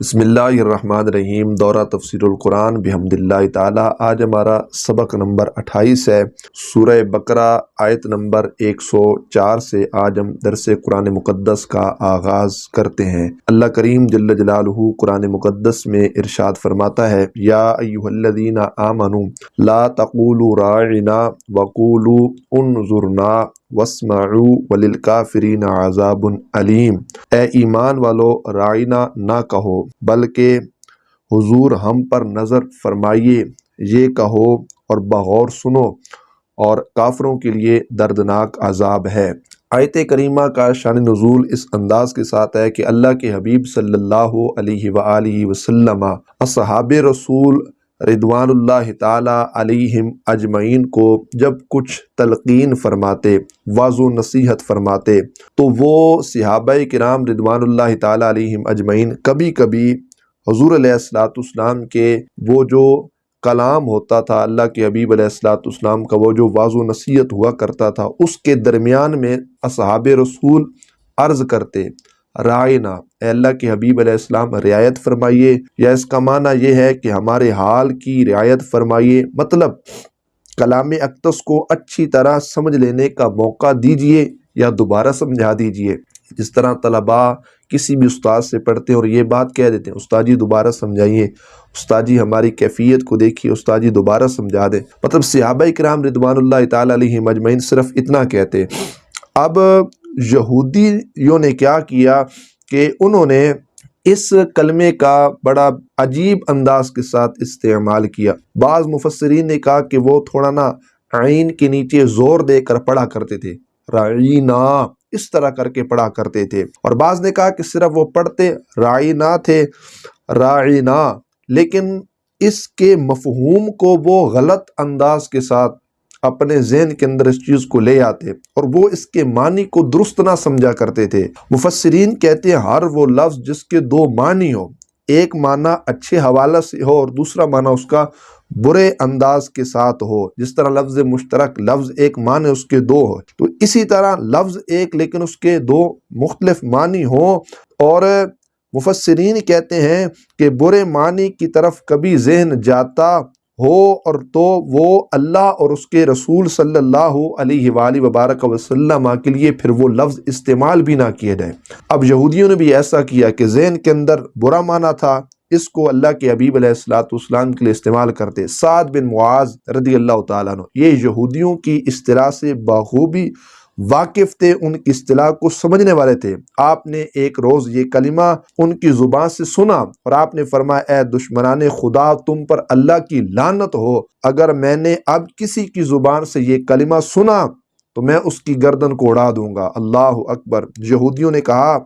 بسم اللہ الرحمن الرحیم۔ دورہ تفسیر القرآن بحمد اللہ تعالی۔ آج ہمارا سبق نمبر 28 ہے۔ سورہ بقرہ آیت نمبر 104 سے آج ہم درس قرآن مقدس کا آغاز کرتے ہیں۔ اللہ کریم جل جلالہ قرآن مقدس میں ارشاد فرماتا ہے، یا ایھا الذین آمنوا لا تقولوا راعنا وقولوا انظرنا واسمعوا وللکافرین عذاب علیم۔ اے ایمان والو، رائنا نہ کہو بلکہ حضور ہم پر نظر فرمائیے، یہ کہو اور بغور سنو، اور کافروں کے لیے دردناک عذاب ہے۔ آیت کریمہ کا شان نزول اس انداز کے ساتھ ہے کہ اللہ کے حبیب صلی اللہ علیہ وآلہ وسلم اصحاب رسول رضوان اللہ تعالی علیہم اجمعین کو جب کچھ تلقین فرماتے، واعظ و نصیحت فرماتے، تو وہ صحابہ کرام رضوان اللہ تعالی علیہم اجمعین کبھی کبھی حضور علیہ السلام کے وہ جو کلام ہوتا تھا، اللہ کے حبیب علیہ السلام کا وہ جو واعظ و نصیحت ہوا کرتا تھا، اس کے درمیان میں اصحاب رسول عرض کرتے، رائنا، اے اللہ کے حبیب علیہ السلام رعایت فرمائیے، یا اس کا معنی یہ ہے کہ ہمارے حال کی رعایت فرمائیے، مطلب کلام اقدس کو اچھی طرح سمجھ لینے کا موقع دیجئے یا دوبارہ سمجھا دیجئے۔ جس طرح طلباء کسی بھی استاد سے پڑھتے ہیں اور یہ بات کہہ دیتے ہیں، استاد جی دوبارہ سمجھائیے، استاد جی ہماری کیفیت کو دیکھیے، استاد جی دوبارہ سمجھا دیں، مطلب صحابہ کرام رضوان اللہ تعالی علیہم اجمعین صرف اتنا کہتے۔ اب یہودیوں نے کیا کیا کہ انہوں نے اس کلمے کا بڑا عجیب انداز کے ساتھ استعمال کیا۔ بعض مفسرین نے کہا کہ وہ تھوڑا نا عین کے نیچے زور دے کر پڑھا کرتے تھے، رعینا اس طرح کر کے پڑھا کرتے تھے، اور بعض نے کہا کہ صرف وہ پڑھتے رعینا تھے، راعینا، لیکن اس کے مفہوم کو وہ غلط انداز کے ساتھ اپنے ذہن کے اندر اس چیز کو لے آتے اور وہ اس کے معنی کو درست نہ سمجھا کرتے تھے۔ مفسرین کہتے ہیں ہر وہ لفظ جس کے دو معنی ہو، ایک معنی اچھے حوالہ سے ہو اور دوسرا معنی اس کا برے انداز کے ساتھ ہو، جس طرح لفظ مشترک، لفظ ایک معنی اس کے دو ہو، تو اسی طرح لفظ ایک لیکن اس کے دو مختلف معنی ہوں۔ اور مفسرین کہتے ہیں کہ برے معنی کی طرف کبھی ذہن جاتا ہو اور تو وہ اللہ اور اس کے رسول صلی اللہ علیہ وآلہ وبارک وسلم کے لیے پھر وہ لفظ استعمال بھی نہ کیے جائے۔ اب یہودیوں نے بھی ایسا کیا کہ ذہن کے اندر برا معنی تھا، اس کو اللہ کے حبیب علیہ السلام کے لیے استعمال کرتے۔ سعد بن معاذ رضی اللہ تعالیٰ عنہ یہ یہودیوں کی اصطلاح سے بخوبی واقف تھے، ان کی اصطلاح کو سمجھنے والے تھے۔ آپ نے ایک روز یہ کلمہ ان کی زبان سے سنا اور آپ نے فرمایا، اے دشمنان خدا، تم پر اللہ کی لعنت ہو، اگر میں نے اب کسی کی زبان سے یہ کلمہ سنا تو میں اس کی گردن کو اڑا دوں گا۔ اللہ اکبر۔ یہودیوں نے کہا،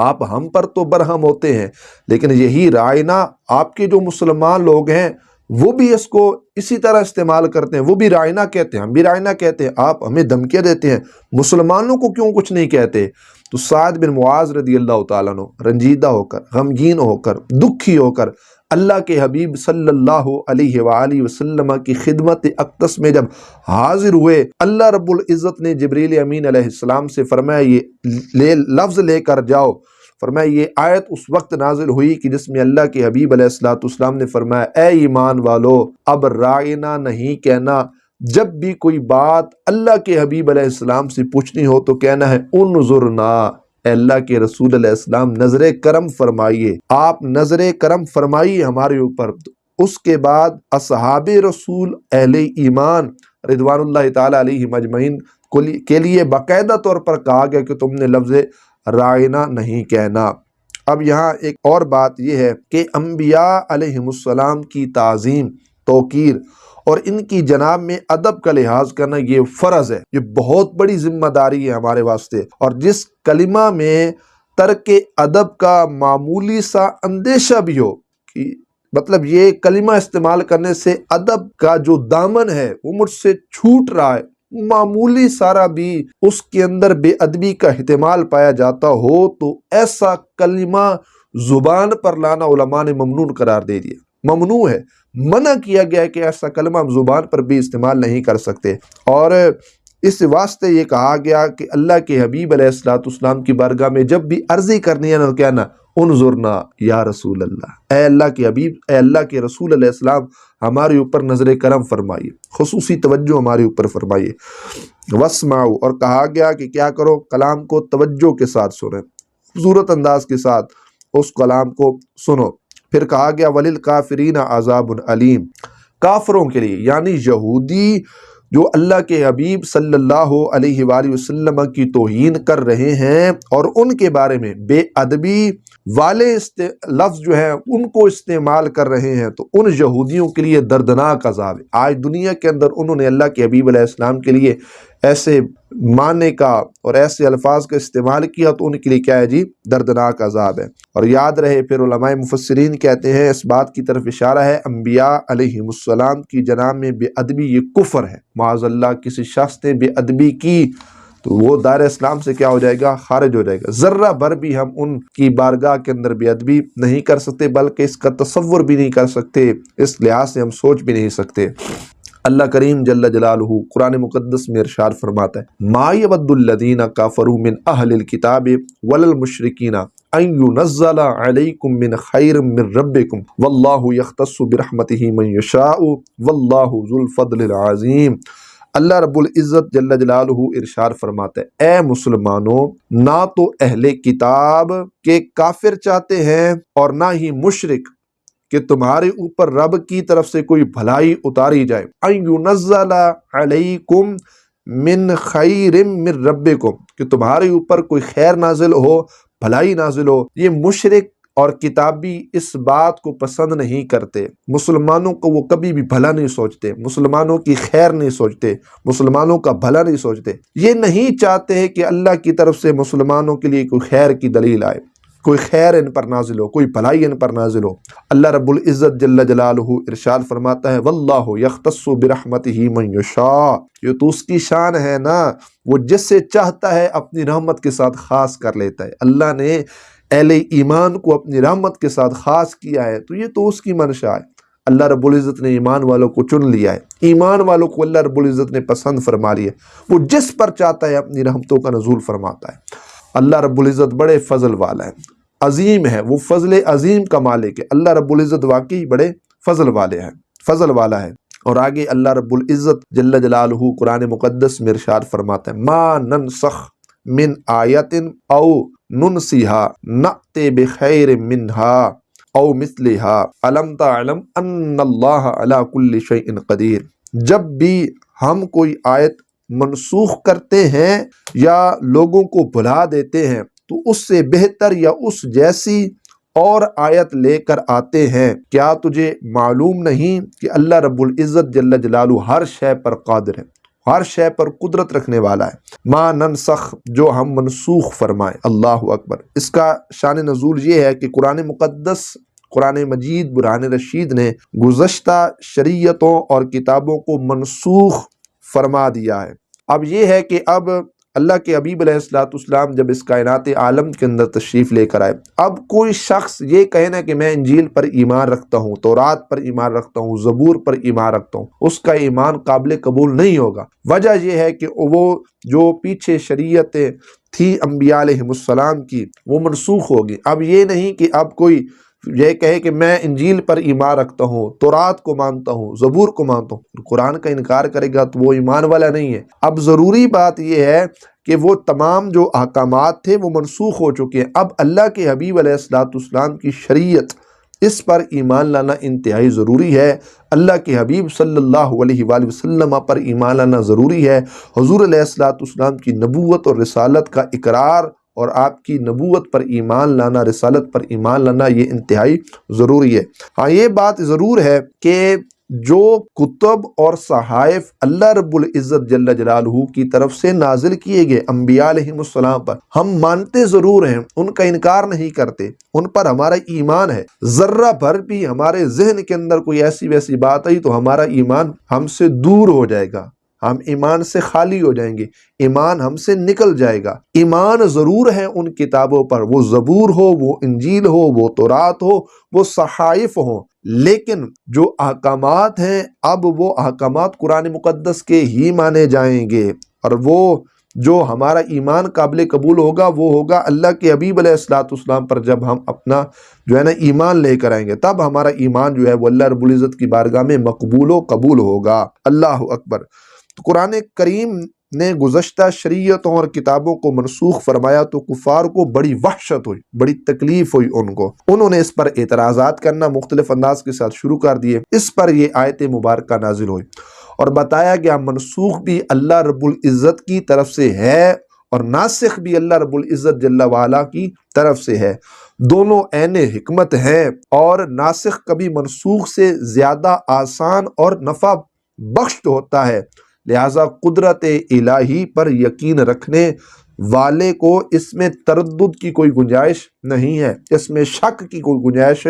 آپ ہم پر تو برہم ہوتے ہیں، لیکن یہی رائنا آپ کے جو مسلمان لوگ ہیں وہ بھی اس کو اسی طرح استعمال کرتے ہیں، وہ بھی رائنا کہتے ہیں، ہم بھی رائنا کہتے ہیں، آپ ہمیں دھمکیاں دیتے ہیں، مسلمانوں کو کیوں کچھ نہیں کہتے؟ تو سعد بن معاذ رضی اللہ تعالیٰ عنہ رنجیدہ ہو کر، غمگین ہو کر، دکھی ہو کر اللہ کے حبیب صلی اللہ علیہ وآلہ وسلم کی خدمت اقدس میں جب حاضر ہوئے، اللہ رب العزت نے جبریل امین علیہ السلام سے فرمایا، یہ لفظ لے کر جاؤ۔ فرمایا یہ آیت اس وقت نازل ہوئی کہ جس میں اللہ کے حبیب علیہ السلام نے فرمایا، اے ایمان والو، اب رائنا نہیں کہنا، جب بھی کوئی بات اللہ کے حبیب علیہ السلام سے پوچھنی ہو تو کہنا ہے انظرنا، اے اللہ کے رسول علیہ السلام نظر کرم فرمائیے، آپ نظر کرم فرمائیے ہمارے اوپر۔ اس کے بعد اصحاب رسول اہل ایمان رضوان اللہ تعالی علیہم اجمعین کے لیے باقاعدہ طور پر کہا گیا کہ تم نے لفظ رائنا نہیں کہنا۔ اب یہاں ایک اور بات یہ ہے کہ انبیاء علیہم السلام کی تعظیم، توقیر اور ان کی جناب میں ادب کا لحاظ کرنا یہ فرض ہے، یہ بہت بڑی ذمہ داری ہے ہمارے واسطے، اور جس کلمہ میں ترک ادب کا معمولی سا اندیشہ بھی ہو کہ مطلب یہ کلمہ استعمال کرنے سے ادب کا جو دامن ہے وہ مجھ سے چھوٹ رہا ہے، معمولی سارا بھی اس کے اندر بے ادبی کا احتمال پایا جاتا ہو تو ایسا کلمہ زبان پر لانا علماء نے ممنوع قرار دے دیا، ممنوع ہے، منع کیا گیا ہے کہ ایسا کلمہ ہم زبان پر بھی استعمال نہیں کر سکتے۔ اور اس واسطے یہ کہا گیا کہ اللہ کے حبیب علیہ السلام کی بارگاہ میں جب بھی عرضی کرنی ہے نا کہنا انظرنا یا رسول اللہ، اے اللہ کے حبیب، اے اللہ کے رسول علیہ السلام، ہمارے اوپر نظر کرم فرمائیے، خصوصی توجہ ہمارے اوپر فرمائیے۔ واسمعوا، اور کہا گیا کہ کیا کرو، کلام کو توجہ کے ساتھ سنیں، خوبصورت انداز کے ساتھ اس کلام کو سنو۔ پھر کہا گیا وللکافرین عذاب علیم، کافروں کے لیے یعنی یہودی جو اللہ کے حبیب صلی اللہ علیہ وآلہ وسلم کی توہین کر رہے ہیں اور ان کے بارے میں بے ادبی والے لفظ جو ہیں ان کو استعمال کر رہے ہیں، تو ان یہودیوں کے لیے دردناک عذاب ہے۔ آج دنیا کے اندر انہوں نے اللہ کے حبیب علیہ السلام کے لیے ایسے معنی کا اور ایسے الفاظ کا استعمال کیا، تو ان کے لیے کیا ہے جی، دردناک عذاب ہے۔ اور یاد رہے، پھر علماء مفسرین کہتے ہیں اس بات کی طرف اشارہ ہے انبیاء علیہم السلام کی جناب میں بے ادبی یہ کفر ہے۔ معاذ اللہ کسی شخص نے بے ادبی کی تو وہ دائرہ اسلام سے کیا ہو جائے گا، خارج ہو جائے گا۔ ذرہ بھر بھی ہم ان کی بارگاہ کے اندر بے ادبی نہیں کر سکتے، بلکہ اس کا تصور بھی نہیں کر سکتے، اس لحاظ سے ہم سوچ بھی نہیں سکتے۔ اللہ کریم جل جلالہ قرآن مقدس میں ارشاد فرماتا ہے ما یود الذین کفروا من اہل الکتاب وللمشرکین ان ينزل علیکم من خیر من ربکم واللہ یختص برحمتہ من یشاء واللہ ذو الفضل العظیم۔ اللہ رب العزت جل جلالہ ارشاد فرماتا ہے اے مسلمانوں، نہ تو اہل کتاب کے کافر چاہتے ہیں اور نہ ہی مشرک کہ تمہارے اوپر رب کی طرف سے کوئی بھلائی اتاری جائے۔ ان ينزل علیکم من خیر من ربکم، کہ تمہارے اوپر کوئی خیر نازل ہو، بھلائی نازل ہو۔ یہ مشرک اور کتابی اس بات کو پسند نہیں کرتے، مسلمانوں کو وہ کبھی بھی بھلا نہیں سوچتے، مسلمانوں کی خیر نہیں سوچتے، مسلمانوں کا بھلا نہیں سوچتے۔ یہ نہیں چاہتے کہ اللہ کی طرف سے مسلمانوں کے لیے کوئی خیر کی دلیل آئے، کوئی خیر ان پر نازل ہو، کوئی بھلائی ان پر نازل ہو۔ اللہ رب العزت جل جلالہ ارشاد فرماتا ہے واللہ یختص برحمتہ من یشاء، یہ تو اس کی شان ہے نا، وہ جس سے چاہتا ہے اپنی رحمت کے ساتھ خاص کر لیتا ہے۔ اللہ نے اہل ایمان کو اپنی رحمت کے ساتھ خاص کیا ہے، تو یہ تو اس کی منشا ہے۔ اللہ رب العزت نے ایمان والوں کو چن لیا ہے، ایمان والوں کو اللہ رب العزت نے پسند فرما لیا ہے، وہ جس پر چاہتا ہے اپنی رحمتوں کا نزول فرماتا ہے۔ اللہ رب العزت بڑے فضل والا ہے، عظیم ہے، وہ فضل عظیم کا مالک ہے۔ اللہ رب العزت واقعی بڑے فضل والے ہیں، فضل والا ہے۔ اور آگے اللہ رب العزت جل جلالہ قرآن مقدس میں ارشاد فرماتا ہے ما ننسخ من آیت او ننسیہا نأت بخیر منہا او مثلہا الم تعلم ان اللہ علی کل شیء قدیر۔ جب بھی ہم کوئی آیت منسوخ کرتے ہیں یا لوگوں کو بھلا دیتے ہیں تو اس سے بہتر یا اس جیسی اور آیت لے کر آتے ہیں، کیا تجھے معلوم نہیں کہ اللہ رب العزت جل جلالہ ہر شے پر قادر ہے، ہر شے پر قدرت رکھنے والا ہے۔ ما ننسخ، جو ہم منسوخ فرمائیں، اللہ اکبر۔ اس کا شان نزول یہ ہے کہ قرآن مقدس، قرآن مجید برہان رشید نے گزشتہ شریعتوں اور کتابوں کو منسوخ فرما دیا ہے۔ اب یہ ہے کہ اب اللہ کے حبیب علیہ السلام جب اس کائنات عالم کے اندر تشریف لے کر آئے، اب کوئی شخص یہ کہنا کہ میں انجیل پر ایمان رکھتا ہوں، تورات پر ایمان رکھتا ہوں، زبور پر ایمان رکھتا ہوں، اس کا ایمان قابل قبول نہیں ہوگا۔ وجہ یہ ہے کہ وہ جو پیچھے شریعتیں تھی انبیاء علیہ السلام کی، وہ منسوخ ہوگی۔ اب یہ نہیں کہ اب کوئی یہ کہے کہ میں انجیل پر ایمان رکھتا ہوں، تورات کو مانتا ہوں، زبور کو مانتا ہوں، قرآن کا انکار کرے گا تو وہ ایمان والا نہیں ہے۔ اب ضروری بات یہ ہے کہ وہ تمام جو احکامات تھے وہ منسوخ ہو چکے ہیں۔ اب اللہ کے حبیب علیہ السلام کی شریعت، اس پر ایمان لانا انتہائی ضروری ہے۔ اللہ کے حبیب صلی اللہ علیہ وآلہ وسلم پر ایمان لانا ضروری ہے۔ حضور علیہ السلام کی نبوت اور رسالت کا اقرار اور آپ کی نبوت پر ایمان لانا، رسالت پر ایمان لانا، یہ انتہائی ضروری ہے۔ ہاں یہ بات ضرور ہے کہ جو کتب اور صحائف اللہ رب العزت جل جلالہ کی طرف سے نازل کیے گئے انبیاء علیہ السلام پر، ہم مانتے ضرور ہیں، ان کا انکار نہیں کرتے، ان پر ہمارا ایمان ہے۔ ذرہ بھر بھی ہمارے ذہن کے اندر کوئی ایسی ویسی بات آئی تو ہمارا ایمان ہم سے دور ہو جائے گا، ہم ایمان سے خالی ہو جائیں گے، ایمان ہم سے نکل جائے گا۔ ایمان ضرور ہے ان کتابوں پر، وہ زبور ہو، وہ انجیل ہو، وہ تورات ہو، وہ صحائف ہوں، لیکن جو احکامات ہیں اب وہ احکامات قرآن مقدس کے ہی مانے جائیں گے، اور وہ جو ہمارا ایمان قابل قبول ہوگا وہ ہوگا اللہ کے حبیب علیہ الصلوۃ والسلام پر جب ہم اپنا جو ہے نا ایمان لے کر آئیں گے، تب ہمارا ایمان جو ہے وہ اللہ رب العزت کی بارگاہ میں مقبول و قبول ہوگا۔ اللہ اکبر۔ تو قرآن کریم نے گزشتہ شریعتوں اور کتابوں کو منسوخ فرمایا تو کفار کو بڑی وحشت ہوئی، بڑی تکلیف ہوئی انہوں نے اس پر اعتراضات کرنا مختلف انداز کے ساتھ شروع کر دیے۔ اس پر یہ آیت مبارکہ نازل ہوئی اور بتایا گیا منسوخ بھی اللہ رب العزت کی طرف سے ہے اور ناسخ بھی اللہ رب العزت جل وعلا کی طرف سے ہے، دونوں عین حکمت ہیں، اور ناسخ کبھی منسوخ سے زیادہ آسان اور نفع بخش ہوتا ہے، لہذا قدرت الہی پر یقین رکھنے والے کو اس میں تردد کی کوئی گنجائش نہیں ہے، اس میں شک کی کوئی گنجائش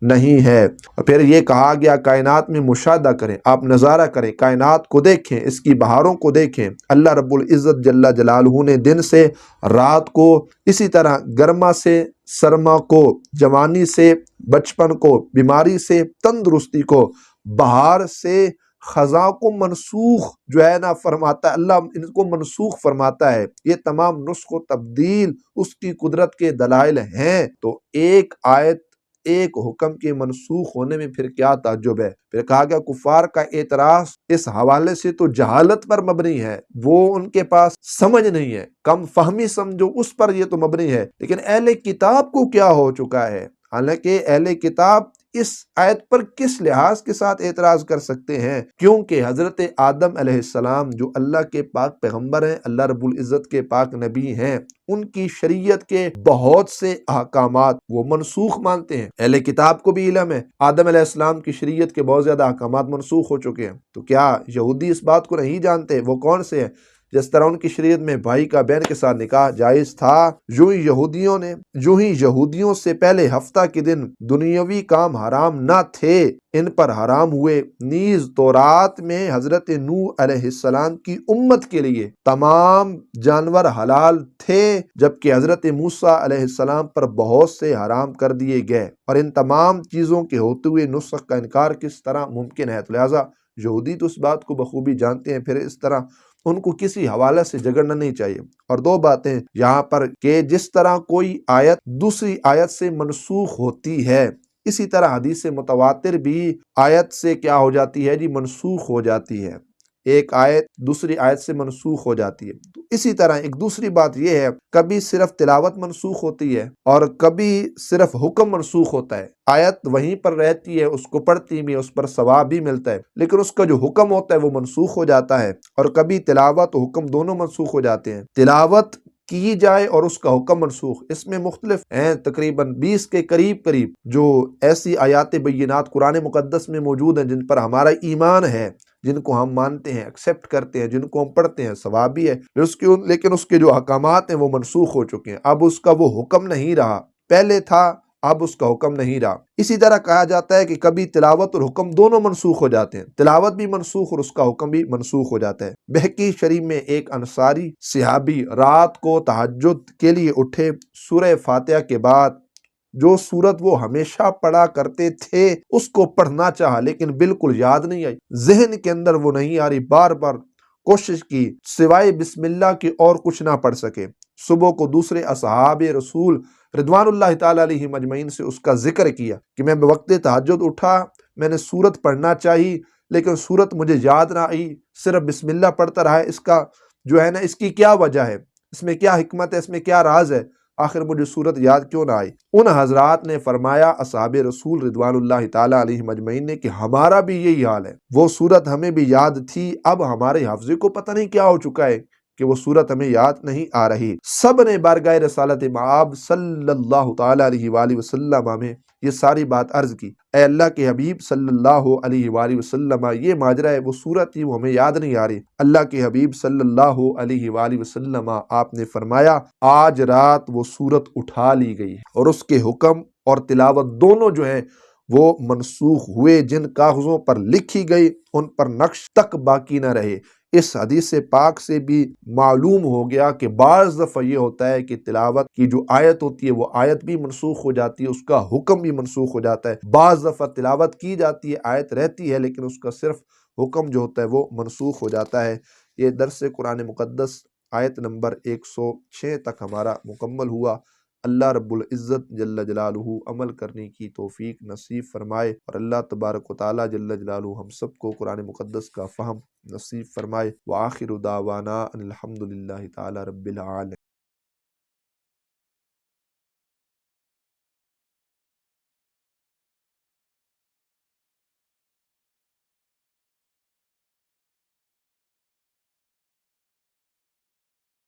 نہیں ہے۔ اور پھر یہ کہا گیا کائنات میں مشاہدہ کریں، آپ نظارہ کریں، کائنات کو دیکھیں، اس کی بہاروں کو دیکھیں۔ اللہ رب العزت جل جلالہ نے دن سے رات کو، اسی طرح گرما سے سرما کو، جوانی سے بچپن کو، بیماری سے تندرستی کو، بہار سے خزاں کو منسوخ جو ہے نا فرماتا ہے، اللہ ان کو منسوخ فرماتا ہے۔ یہ تمام نسخ و تبدیل اس کی قدرت کے دلائل ہیں۔ تو ایک آیت، ایک حکم کے منسوخ ہونے میں پھر کیا تعجب ہے؟ پھر کہا گیا کفار کا اعتراض اس حوالے سے تو جہالت پر مبنی ہے، وہ ان کے پاس سمجھ نہیں ہے، کم فہمی سمجھو، اس پر یہ تو مبنی ہے۔ لیکن اہل کتاب کو کیا ہو چکا ہے؟ حالانکہ اہل کتاب اس آیت پر کس لحاظ کے ساتھ اعتراض کر سکتے ہیں؟ کیونکہ حضرت آدم علیہ السلام جو اللہ کے پاک پیغمبر ہیں، اللہ رب العزت کے پاک نبی ہیں، ان کی شریعت کے بہت سے احکامات وہ منسوخ مانتے ہیں۔ اہل کتاب کو بھی علم ہے آدم علیہ السلام کی شریعت کے بہت زیادہ احکامات منسوخ ہو چکے ہیں۔ تو کیا یہودی اس بات کو نہیں جانتے؟ وہ کون سے ہیں؟ جس طرح ان کی شریعت میں بھائی کا بہن کے ساتھ نکاح جائز تھا، جو ہی یہودیوں سے پہلے ہفتہ کے دن دنیاوی کام حرام نہ تھے، ان پر حرام ہوئے، نیز تورات میں حضرت نوح علیہ السلام کی امت کے لیے تمام جانور حلال تھے، جبکہ حضرت موسیٰ علیہ السلام پر بہت سے حرام کر دیے گئے، اور ان تمام چیزوں کے ہوتے ہوئے نسخ کا انکار کس طرح ممکن ہے؟ تو لہٰذا یہودی تو اس بات کو بخوبی جانتے ہیں، پھر اس طرح ان کو کسی حوالے سے جھگڑنا نہیں چاہیے۔ اور دو باتیں یہاں پر کہ جس طرح کوئی آیت دوسری آیت سے منسوخ ہوتی ہے، اسی طرح حدیث متواتر بھی آیت سے کیا ہو جاتی ہے جی؟ منسوخ ہو جاتی ہے۔ ایک آیت دوسری آیت سے منسوخ ہو جاتی ہے۔ تو اسی طرح ایک دوسری بات یہ ہے، کبھی صرف تلاوت منسوخ ہوتی ہے اور کبھی صرف حکم منسوخ ہوتا ہے۔ آیت وہیں پر رہتی ہے، اس کو پڑھتی بھی، اس پر ثواب بھی ملتا ہے، لیکن اس کا جو حکم ہوتا ہے وہ منسوخ ہو جاتا ہے۔ اور کبھی تلاوت و حکم دونوں منسوخ ہو جاتے ہیں، تلاوت کی جائے اور اس کا حکم منسوخ۔ اس میں مختلف ہیں، تقریباً 20 کے قریب جو ایسی آیات بینات قرآن مقدس میں موجود ہیں جن پر ہمارا ایمان ہے، جن کو ہم مانتے ہیں، ایکسیپٹ کرتے ہیں، جن کو ہم پڑھتے ہیں، ثواب بھی ہے، لیکن اس کے جو احکامات ہیں وہ منسوخ ہو چکے ہیں۔ اب اس کا وہ حکم نہیں رہا، پہلے تھا، اب اس کا حکم نہیں رہا۔ اسی طرح کہا جاتا ہے کہ کبھی تلاوت اور حکم دونوں منسوخ ہو جاتے ہیں، تلاوت بھی منسوخ اور اس کا حکم بھی منسوخ ہو جاتا ہے۔ بہقی شریف میں ایک انصاری صحابی رات کو تہجد کے لیے اٹھے، سورہ فاتحہ کے بعد جو سورت وہ ہمیشہ پڑھا کرتے تھے اس کو پڑھنا چاہا، لیکن بالکل یاد نہیں آئی، ذہن کے اندر وہ نہیں آ رہی، بار بار کوشش کی، سوائے بسم اللہ کے اور کچھ نہ پڑھ سکے۔ صبح کو دوسرے اصحاب رسول رضوان اللہ تعالیٰ علیہ مجمعین سے اس کا ذکر کیا کہ میں بوقت تہجد اٹھا، میں نے سورت پڑھنا چاہی لیکن سورت مجھے یاد نہ آئی، صرف بسم اللہ پڑھتا رہا، اس کا جو ہے نا اس کی کیا وجہ ہے، اس میں کیا حکمت ہے، اس میں کیا راز ہے، آخر مجھے سورت یاد کیوں نہ آئی؟ ان حضرات نے فرمایا، اصحاب رسول رضوان اللہ تعالیٰ علیہ مجمعین نے، کہ ہمارا بھی یہی حال ہے، وہ سورت ہمیں بھی یاد تھی، اب ہمارے حافظے کو پتہ نہیں کیا ہو چکا ہے کہ وہ سورت ہمیں یاد نہیں آ رہی۔ سب نے بارگاہ رسالت مآب صلی اللہ تعالیٰ علیہ وآلہ وسلم میں یہ ساری بات عرض کی، اے اللہ کے حبیب صلی اللہ علیہ وآلہ وسلم، یہ ماجرا ہے، وہ سورت تھی وہ ہمیں یاد نہیں آ رہی۔ اللہ کے حبیب صلی اللہ علیہ وآلہ وسلم آپ نے فرمایا، آج رات وہ سورت اٹھا لی گئی اور اس کے حکم اور تلاوت دونوں جو ہیں وہ منسوخ ہوئے، جن کاغذوں پر لکھی گئی ان پر نقش تک باقی نہ رہے۔ اس حدیث پاک سے بھی معلوم ہو گیا کہ بعض دفعہ یہ ہوتا ہے کہ تلاوت کی جو آیت ہوتی ہے وہ آیت بھی منسوخ ہو جاتی ہے، اس کا حکم بھی منسوخ ہو جاتا ہے۔ بعض دفعہ تلاوت کی جاتی ہے، آیت رہتی ہے، لیکن اس کا صرف حکم جو ہوتا ہے وہ منسوخ ہو جاتا ہے۔ یہ درس قرآن مقدس آیت نمبر 106 تک ہمارا مکمل ہوا۔ اللہ رب العزت جل جلالہ عمل کرنے کی توفیق نصیب فرمائے، اور اللہ تبارک و تعالی جل جلالہ ہم سب کو قرآن مقدس کا فہم نصیب فرمائے۔ وآخر دعوانا ان الحمد للہ تعالی رب العالمین۔